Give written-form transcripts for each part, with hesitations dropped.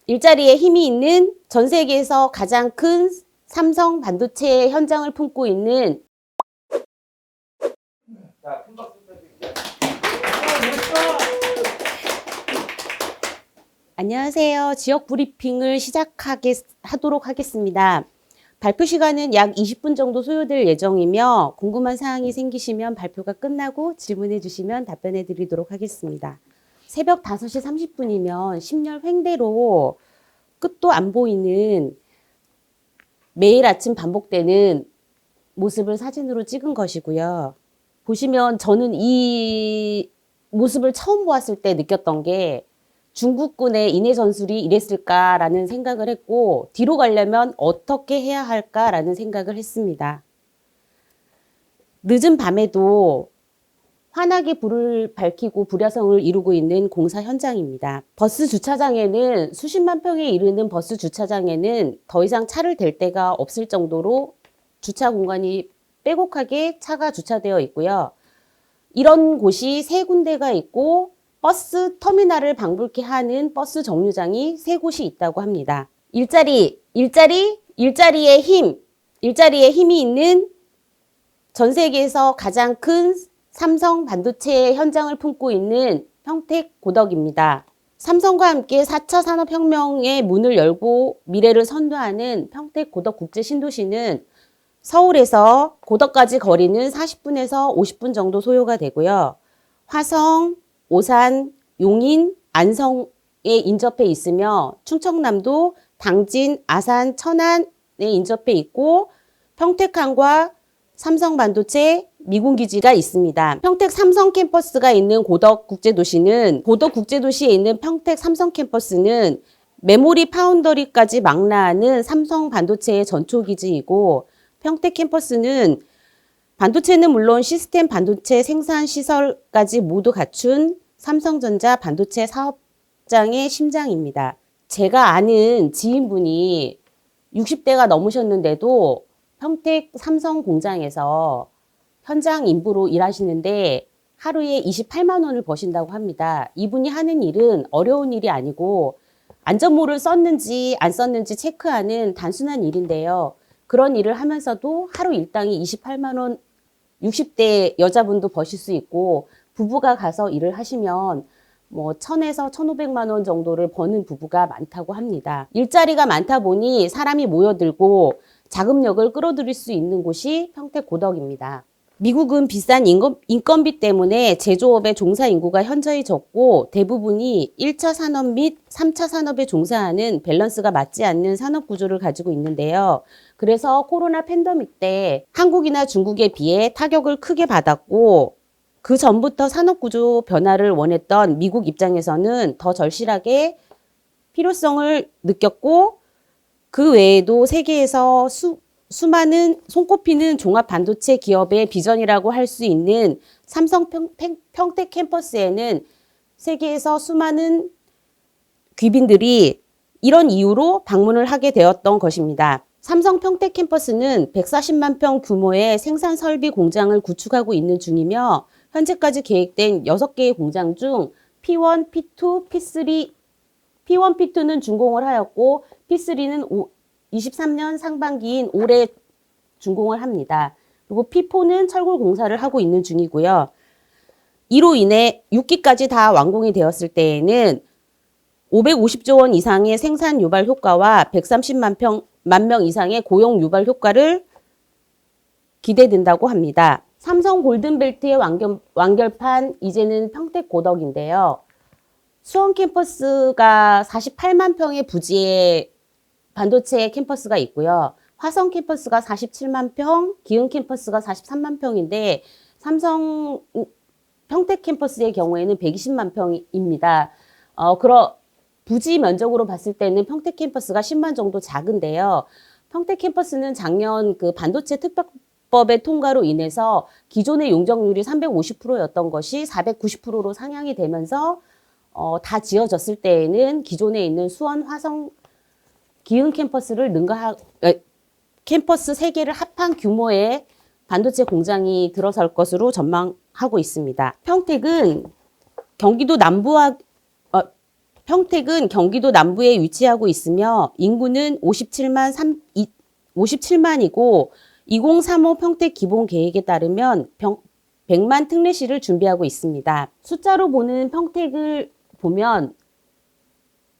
일자리에 힘이 있는 전 세계에서 가장 큰 삼성 반도체 현장을 품고 있는 안녕하세요. 지역 브리핑을 하도록 하겠습니다. 발표 시간은 약 20분 정도 소요될 예정이며 궁금한 사항이 생기시면 발표가 끝나고 질문해 주시면 답변해 드리도록 하겠습니다. 새벽 5시 30분이면 심열 횡대로 끝도 안 보이는 매일 아침 반복되는 모습을 사진으로 찍은 것이고요. 보시면 저는 이 모습을 처음 보았을 때 느꼈던 게 중국군의 인해 전술이 이랬을까라는 생각을 했고 뒤로 가려면 어떻게 해야 할까라는 생각을 했습니다. 늦은 밤에도 환하게 불을 밝히고 불야성을 이루고 있는 공사 현장입니다. 버스 주차장에는 수십만 평에 이르는 버스 주차장에는 더 이상 차를 댈 데가 없을 정도로 주차 공간이 빼곡하게 차가 주차되어 있고요. 이런 곳이 3군데가 있고 버스 터미널을 방불케 하는 버스 정류장이 3곳이 있다고 합니다. 일자리에 힘이 있는 전 세계에서 가장 큰 삼성 반도체 현장을 품고 있는 평택고덕입니다. 삼성과 함께 4차 산업혁명의 문을 열고 미래를 선도하는 평택고덕국제신도시는 서울에서 고덕까지 거리는 40분에서 50분 정도 소요가 되고요. 화성, 오산, 용인, 안성에 인접해 있으며 충청남도 당진, 아산, 천안에 인접해 있고 평택항과 삼성반도체 미군기지가 있습니다. 평택 삼성 캠퍼스가 있는 고덕국제도시에 있는 평택 삼성 캠퍼스는 메모리 파운더리까지 망라하는 삼성반도체의 전초기지이고 평택 캠퍼스는 반도체는 물론 시스템 반도체 생산 시설까지 모두 갖춘 삼성전자 반도체 사업장의 심장입니다. 제가 아는 지인분이 60대가 넘으셨는데도 평택 삼성 공장에서 현장 인부로 일하시는데 하루에 28만 원을 버신다고 합니다. 이분이 하는 일은 어려운 일이 아니고 안전모를 썼는지 안 썼는지 체크하는 단순한 일인데요. 그런 일을 하면서도 하루 일당이 28만 원 60대 여자분도 버실 수 있고 부부가 가서 일을 하시면 뭐 1000에서 1500만 원 정도를 버는 부부가 많다고 합니다. 일자리가 많다 보니 사람이 모여들고 자금력을 끌어들일 수 있는 곳이 평택고덕입니다. 미국은 비싼 인건비 때문에 제조업의 종사 인구가 현저히 적고 대부분이 1차 산업 및 3차 산업에 종사하는 밸런스가 맞지 않는 산업 구조를 가지고 있는데요. 그래서 코로나 팬데믹 때 한국이나 중국에 비해 타격을 크게 받았고 그 전부터 산업 구조 변화를 원했던 미국 입장에서는 더 절실하게 필요성을 느꼈고 그 외에도 세계에서 수많은 손꼽히는 종합 반도체 기업의 비전이라고 할 수 있는 삼성 평택 캠퍼스에는 세계에서 수많은 귀빈들이 이런 이유로 방문을 하게 되었던 것입니다. 삼성 평택 캠퍼스는 140만 평 규모의 생산 설비 공장을 구축하고 있는 중이며 현재까지 계획된 6개의 공장 중 P1, P2, P3, P1, P2는 준공을 하였고 P3는 23년 상반기인 올해 준공을 합니다. 그리고 P4는 철골 공사를 하고 있는 중이고요. 이로 인해 6기까지 다 완공이 되었을 때에는 550조 원 이상의 생산 유발 효과와 130만 명 이상의 고용 유발 효과를 기대된다고 합니다. 삼성 골든벨트의 완결판 이제는 평택고덕인데요. 수원 캠퍼스가 48만 평의 부지의 반도체 캠퍼스가 있고요. 화성 캠퍼스가 47만 평, 기흥 캠퍼스가 43만 평인데 삼성 평택 캠퍼스의 경우에는 120만 평입니다. 부지 면적으로 봤을 때는 평택 캠퍼스가 10만 정도 작은데요. 평택 캠퍼스는 작년 그 반도체 특별법의 통과로 인해서 기존의 용적률이 350%였던 것이 490%로 상향이 되면서 다 지어졌을 때에는 기존에 있는 수원, 화성, 기흥 캠퍼스를 캠퍼스 3개를 합한 규모의 반도체 공장이 들어설 것으로 전망하고 있습니다. 평택은 경기도 평택은 경기도 남부에 위치하고 있으며 인구는 57만이고 2035 평택 기본 계획에 따르면 100만 특례시를 준비하고 있습니다. 숫자로 보는 평택을 보면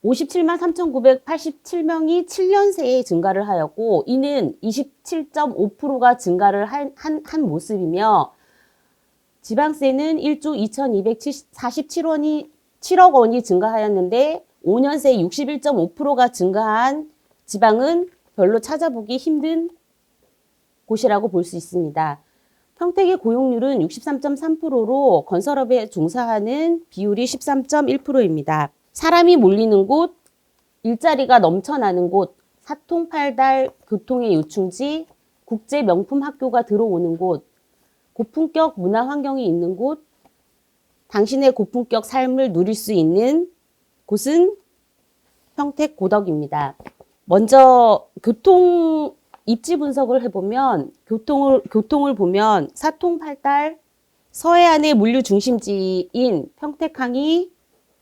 57만 3,987명이 7년 새에 증가를 하였고 이는 27.5%가 증가를 한 모습이며 지방세는 1조 2,247억 원이 증가하였는데 5년 새 61.5%가 증가한 지방은 별로 찾아보기 힘든 곳이라고 볼 수 있습니다. 평택의 고용률은 63.3%로 건설업에 종사하는 비율이 13.1%입니다. 사람이 몰리는 곳, 일자리가 넘쳐나는 곳, 사통팔달 교통의 요충지, 국제 명품 학교가 들어오는 곳, 고품격 문화 환경이 있는 곳, 당신의 고품격 삶을 누릴 수 있는 곳은 평택 고덕입니다. 먼저 교통 입지 분석을 해보면 교통을 보면 사통팔달 서해안의 물류 중심지인 평택항이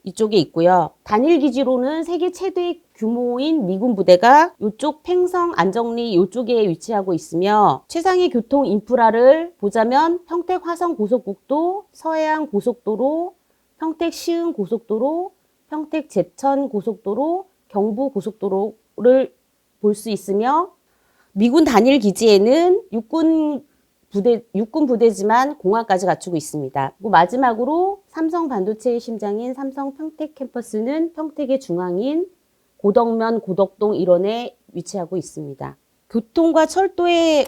이쪽에 있고요. 단일 기지로는 세계 최대 규모인 미군 부대가 이쪽 팽성 안정리 이쪽에 위치하고 있으며 최상의 교통 인프라를 보자면 평택 화성 고속국도, 서해안 고속도로, 평택 시흥 고속도로, 평택 제천 고속도로, 경부 고속도로를 볼 수 있으며 미군 단일 기지에는 육군 부대지만 공항까지 갖추고 있습니다. 그리고 마지막으로 삼성 반도체의 심장인 삼성 평택 캠퍼스는 평택의 중앙인 고덕면 고덕동 일원에 위치하고 있습니다. 교통과 철도의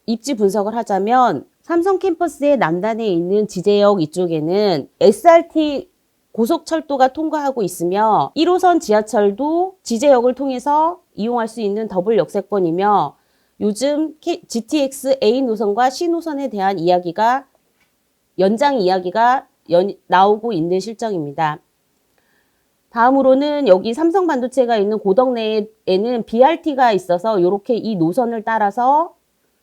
입지 분석을 하자면 삼성 캠퍼스의 남단에 있는 지제역 이쪽에는 SRT 고속철도가 통과하고 있으며 1호선 지하철도 지제역을 통해서 이용할 수 있는 더블 역세권이며 요즘 GTX A 노선과 C 노선에 대한 연장 이야기가 나오고 있는 실정입니다. 다음으로는 여기 삼성 반도체가 있는 고덕 내에는 BRT가 있어서 이렇게 이 노선을 따라서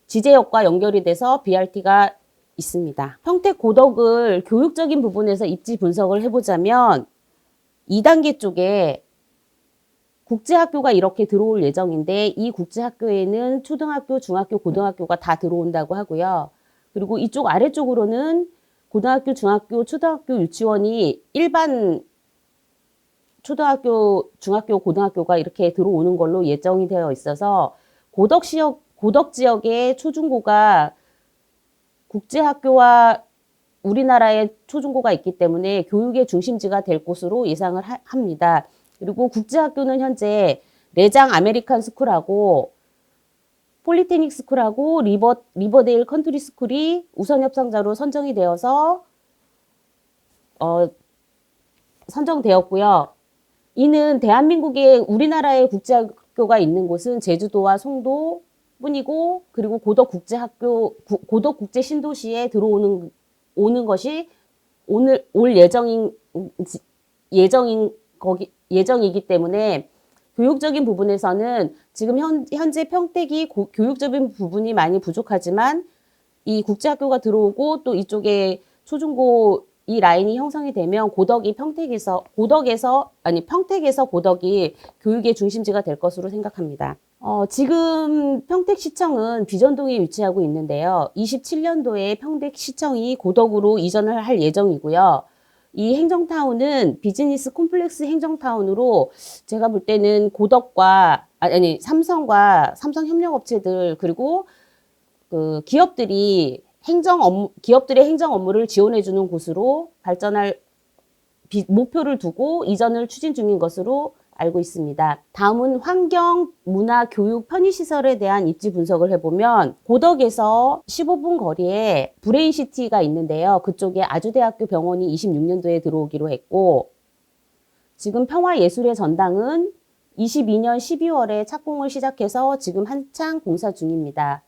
지제역과 연결이 돼서 BRT가 있습니다. 평택 고덕을 교육적인 부분에서 입지 분석을 해보자면 2단계 쪽에 국제학교가 이렇게 들어올 예정인데 이 국제학교에는 초등학교, 중학교, 고등학교가 다 들어온다고 하고요. 그리고 이쪽 아래쪽으로는 고등학교, 중학교, 초등학교 유치원이 일반 초등학교, 중학교, 고등학교가 이렇게 들어오는 걸로 예정이 되어 있어서 고덕 지역의 초중고가 국제학교와 우리나라의 초중고가 있기 때문에 교육의 중심지가 될 곳으로 예상을 합니다. 그리고 국제학교는 현재 레장 아메리칸 스쿨하고 폴리테닉 스쿨하고 리버데일 컨트리 스쿨이 우선 협상자로 선정이 되어서 선정되었고요. 이는 대한민국의 우리나라의 국제학교가 있는 곳은 제주도와 송도 뿐이고 그리고 고덕 국제 신도시에 오는 것이 올 예정이기 때문에 교육적인 부분에서는 지금 현재 평택이 교육적인 부분이 많이 부족하지만 이 국제학교가 들어오고 또 이쪽에 초중고 이 라인이 형성이 되면 평택에서 고덕이 교육의 중심지가 될 것으로 생각합니다. 지금 평택시청은 비전동에 위치하고 있는데요. 27년도에 평택시청이 고덕으로 이전을 할 예정이고요. 이 행정타운은 비즈니스 콤플렉스 행정타운으로 제가 볼 때는 삼성과 삼성 협력업체들 그리고 그 기업들의 행정 업무를 지원해주는 곳으로 발전할 목표를 두고 이전을 추진 중인 것으로 알고 있습니다. 다음은 환경, 문화, 교육, 편의시설에 대한 입지 분석을 해보면 고덕에서 15분 거리에 브레인시티가 있는데요. 그쪽에 아주대학교 병원이 26년도에 들어오기로 했고 지금 평화예술의 전당은 22년 12월에 착공을 시작해서 지금 한창 공사 중입니다.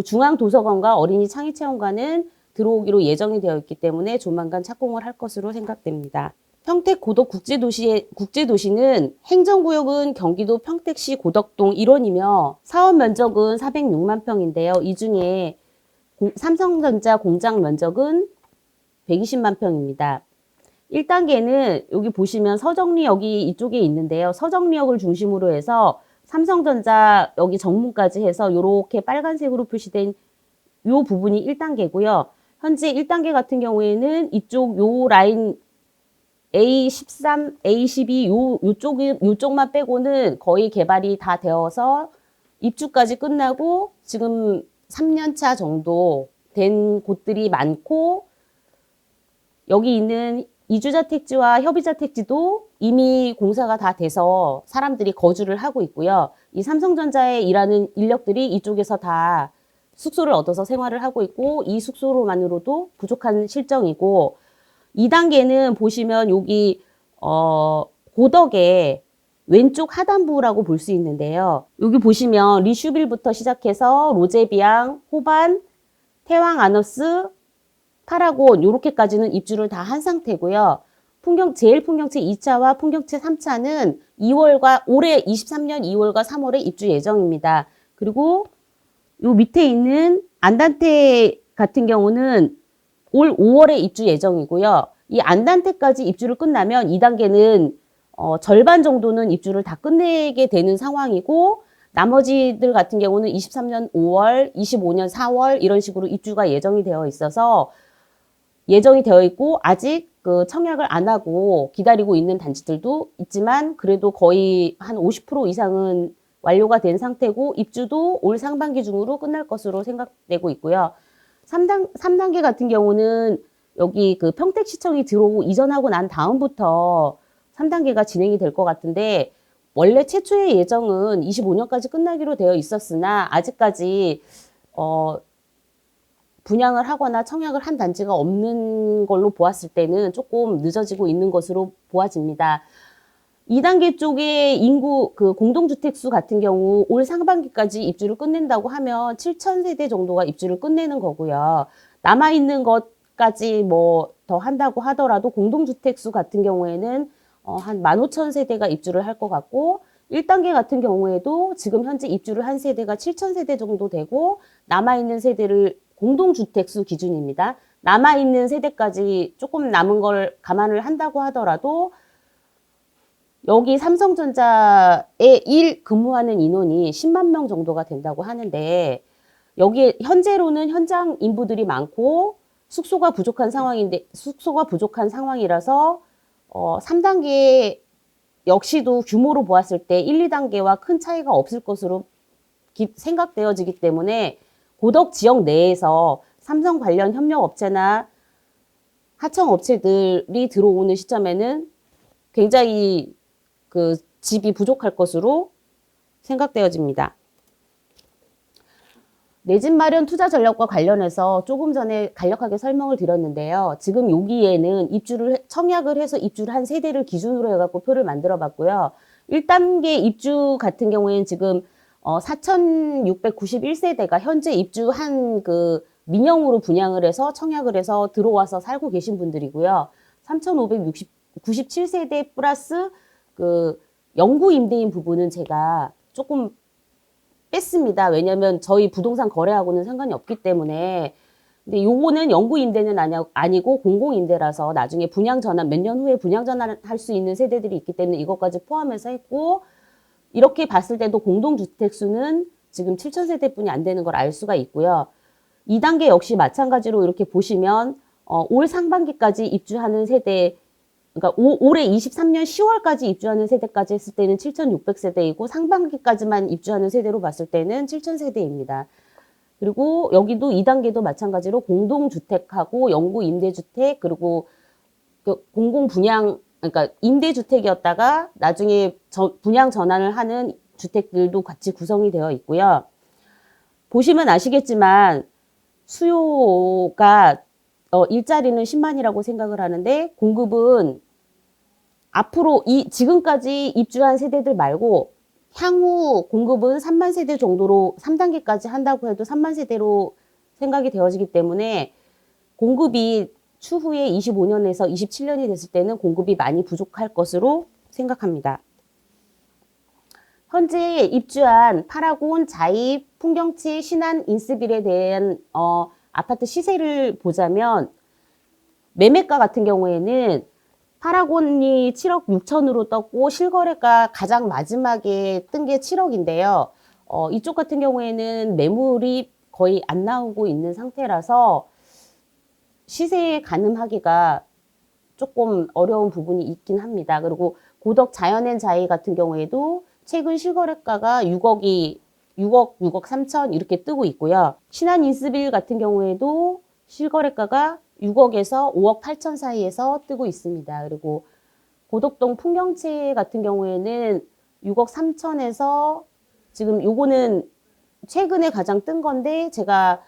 중앙도서관과 어린이 창의체험관은 들어오기로 예정이 되어 있기 때문에 조만간 착공을 할 것으로 생각됩니다. 평택 고덕 국제도시는 행정구역은 경기도 평택시 고덕동 일원이며 사업 면적은 406만 평인데요. 이 중에 삼성전자 공장 면적은 120만 평입니다. 1단계는 여기 보시면 서정리역이 이쪽에 있는데요. 서정리역을 중심으로 해서 삼성전자 여기 정문까지 해서 이렇게 빨간색으로 표시된 이 부분이 1단계고요. 현재 1단계 같은 경우에는 이쪽 요 라인 A13, A12 요쪽만 빼고는 거의 개발이 다 되어서 입주까지 끝나고 지금 3년차 정도 된 곳들이 많고, 여기 있는 이주자 택지와 협의자 택지도 이미 공사가 다 돼서 사람들이 거주를 하고 있고요. 이 삼성전자에 일하는 인력들이 이쪽에서 다 숙소를 얻어서 생활을 하고 있고, 이 숙소로만으로도 부족한 실정이고, 2단계는 보시면 여기 고덕의 왼쪽 하단부라고 볼 수 있는데요. 여기 보시면 리슈빌부터 시작해서 로제비앙, 호반, 태왕 아너스, 파라곤 요렇게까지는 입주를 다 한 상태고요. 제일 풍경채 2차와 풍경채 3차는 올해 23년 2월과 3월에 입주 예정입니다. 그리고 요 밑에 있는 안단테 같은 경우는 올 5월에 입주 예정이고요. 이 안단테까지 입주를 끝나면 2단계는 절반 정도는 입주를 다 끝내게 되는 상황이고, 나머지들 같은 경우는 23년 5월, 25년 4월 이런 식으로 입주가 예정이 되어 있고, 아직 그 청약을 안 하고 기다리고 있는 단지들도 있지만 그래도 거의 한 50% 이상은 완료가 된 상태고, 입주도 올 상반기 중으로 끝날 것으로 생각되고 있고요. 3단계 같은 경우는 여기 그 평택시청이 들어오고 이전하고 난 다음부터 3단계가 진행이 될 것 같은데, 원래 최초의 예정은 25년까지 끝나기로 되어 있었으나 아직까지 분양을 하거나 청약을 한 단지가 없는 걸로 보았을 때는 조금 늦어지고 있는 것으로 보아집니다. 2단계 쪽에 인구 그 공동주택 수 같은 경우 올 상반기까지 입주를 끝낸다고 하면 7,000세대 정도가 입주를 끝내는 거고요. 남아있는 것까지 뭐 더 한다고 하더라도 공동주택 수 같은 경우에는 한 15,000세대가 입주를 할 것 같고, 1단계 같은 경우에도 지금 현재 입주를 한 세대가 7,000세대 정도 되고, 남아있는 세대를 공동주택수 기준입니다. 남아있는 세대까지 조금 남은 걸 감안을 한다고 하더라도 여기 삼성전자에 근무하는 인원이 10만 명 정도가 된다고 하는데, 여기에 현재로는 현장 인부들이 많고 숙소가 부족한 상황이라서 3단계 역시도 규모로 보았을 때 1, 2단계와 큰 차이가 없을 것으로 생각되어지기 때문에 고덕 지역 내에서 삼성 관련 협력업체나 하청업체들이 들어오는 시점에는 굉장히 그 집이 부족할 것으로 생각되어집니다. 내 집 마련 투자 전략과 관련해서 조금 전에 간략하게 설명을 드렸는데요. 지금 여기에는 청약을 해서 입주를 한 세대를 기준으로 해갖고 표를 만들어 봤고요. 1단계 입주 같은 경우에는 지금 4,691세대가 현재 입주한 그 민영으로 분양을 해서 청약을 해서 들어와서 살고 계신 분들이고요. 3,597세대 플러스 그 영구 임대인 부분은 제가 조금 뺐습니다. 왜냐면 저희 부동산 거래하고는 상관이 없기 때문에. 근데 요거는 영구 임대는 아니고 공공 임대라서 나중에 몇 년 후에 분양 전환할 수 있는 세대들이 있기 때문에 이것까지 포함해서 했고, 이렇게 봤을 때도 공동주택 수는 지금 7,000세대뿐이 안 되는 걸 알 수가 있고요. 2단계 역시 마찬가지로 이렇게 보시면 올 상반기까지 입주하는 세대, 그러니까 올해 23년 10월까지 입주하는 세대까지 했을 때는 7,600세대이고 상반기까지만 입주하는 세대로 봤을 때는 7,000세대입니다. 그리고 여기도 2단계도 마찬가지로 공동주택하고 영구 임대주택, 그리고 공공 분양, 그러니까 임대주택이었다가 나중에 분양 전환을 하는 주택들도 같이 구성이 되어 있고요. 보시면 아시겠지만 수요가 일자리는 10만이라고 생각을 하는데, 공급은 앞으로 지금까지 입주한 세대들 말고 향후 공급은 3만 세대 정도로 3단계까지 한다고 해도 3만 세대로 생각이 되어지기 때문에 공급이 추후에 25년에서 27년이 됐을 때는 공급이 많이 부족할 것으로 생각합니다. 현재 입주한 파라곤, 자입, 풍경치, 신안, 인스빌에 대한 아파트 시세를 보자면 매매가 같은 경우에는 파라곤이 7억 6천으로 떴고 실거래가 가장 마지막에 뜬 게 7억인데요. 이쪽 같은 경우에는 매물이 거의 안 나오고 있는 상태라서 시세에 가늠하기가 조금 어려운 부분이 있긴 합니다. 그리고 고덕 자연앤자이 같은 경우에도 최근 실거래가가 6억 3천 이렇게 뜨고 있고요. 신한 인스빌 같은 경우에도 실거래가가 6억에서 5억 8천 사이에서 뜨고 있습니다. 그리고 고덕동 풍경채 같은 경우에는 6억 3천에서 지금 요거는 최근에 가장 뜬 건데 제가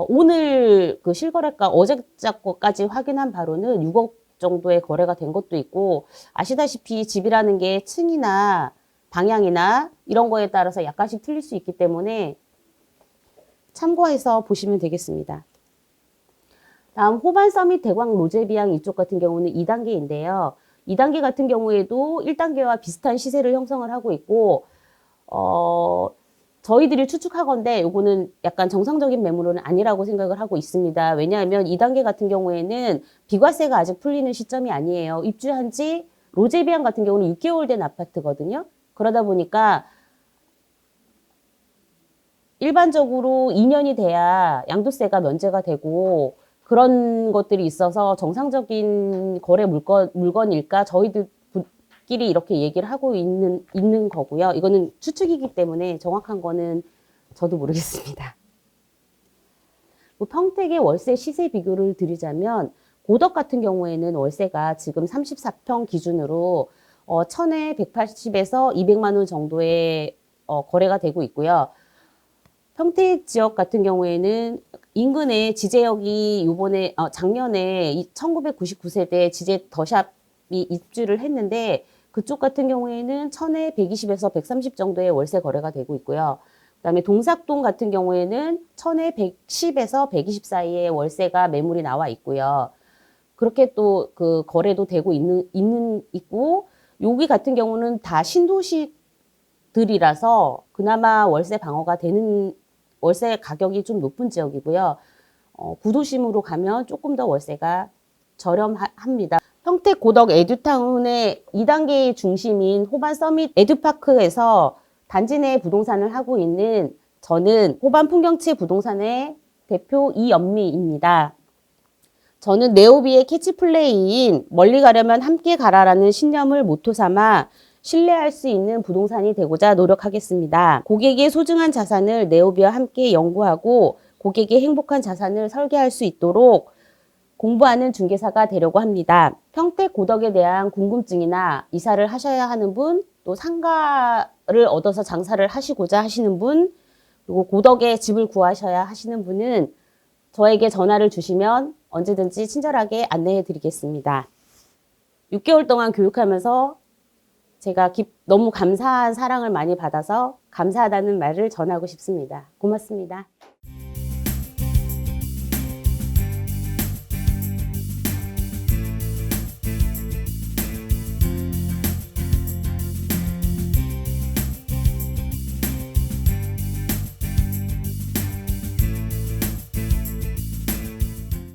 오늘 그 실거래가 어제자 거까지 확인한 바로는 6억 정도의 거래가 된 것도 있고, 아시다시피 집이라는 게 층이나 방향이나 이런 거에 따라서 약간씩 틀릴 수 있기 때문에 참고해서 보시면 되겠습니다. 다음 호반 서밋 대광 로제비앙 이쪽 같은 경우는 2단계인데요. 2단계 같은 경우에도 1단계와 비슷한 시세를 형성을 하고 있고, 저희들이 추측하건대 요거는 약간 정상적인 매물은 아니라고 생각을 하고 있습니다. 왜냐하면 2단계 같은 경우에는 비과세가 아직 풀리는 시점이 아니에요. 입주한 지 로제비앙 같은 경우는 6개월 된 아파트거든요. 그러다 보니까 일반적으로 2년이 돼야 양도세가 면제가 되고 그런 것들이 있어서 정상적인 거래 물건일까 저희들끼리 이렇게 얘기를 하고 있는 거고요. 이거는 추측이기 때문에 정확한 거는 저도 모르겠습니다. 평택의 월세 시세 비교를 드리자면 고덕 같은 경우에는 월세가 지금 34평 기준으로 1000에 180에서 200만 원 정도의 거래가 되고 있고요. 평택 지역 같은 경우에는 인근에 지제역이 요번에 작년에 1999세대 지제 더샵이 입주를 했는데 그쪽 같은 경우에는 1000에 120에서 130 정도의 월세 거래가 되고 있고요. 그다음에 동삭동 같은 경우에는 1000에 110에서 120 사이의 월세가 매물이 나와 있고요. 그렇게 또 그 거래도 되고 있고 여기 같은 경우는 다 신도시들이라서 그나마 월세 방어가 되는 월세 가격이 좀 높은 지역이고요. 구도심으로 가면 조금 더 월세가 저렴합니다. 평택 고덕 에듀타운의 2단계의 중심인 호반 서밋 에듀파크에서 단지 내 부동산을 하고 있는 저는 호반 풍경채 부동산의 대표 이연미입니다. 저는 네오비의 캐치플레이인 멀리 가려면 함께 가라라는 신념을 모토 삼아 신뢰할 수 있는 부동산이 되고자 노력하겠습니다. 고객의 소중한 자산을 네오비와 함께 연구하고 고객의 행복한 자산을 설계할 수 있도록 공부하는 중개사가 되려고 합니다. 평택 고덕에 대한 궁금증이나 이사를 하셔야 하는 분, 또 상가를 얻어서 장사를 하시고자 하시는 분, 그리고 고덕에 집을 구하셔야 하시는 분은 저에게 전화를 주시면 언제든지 친절하게 안내해 드리겠습니다. 6개월 동안 교육하면서 제가 너무 감사한 사랑을 많이 받아서 감사하다는 말을 전하고 싶습니다. 고맙습니다.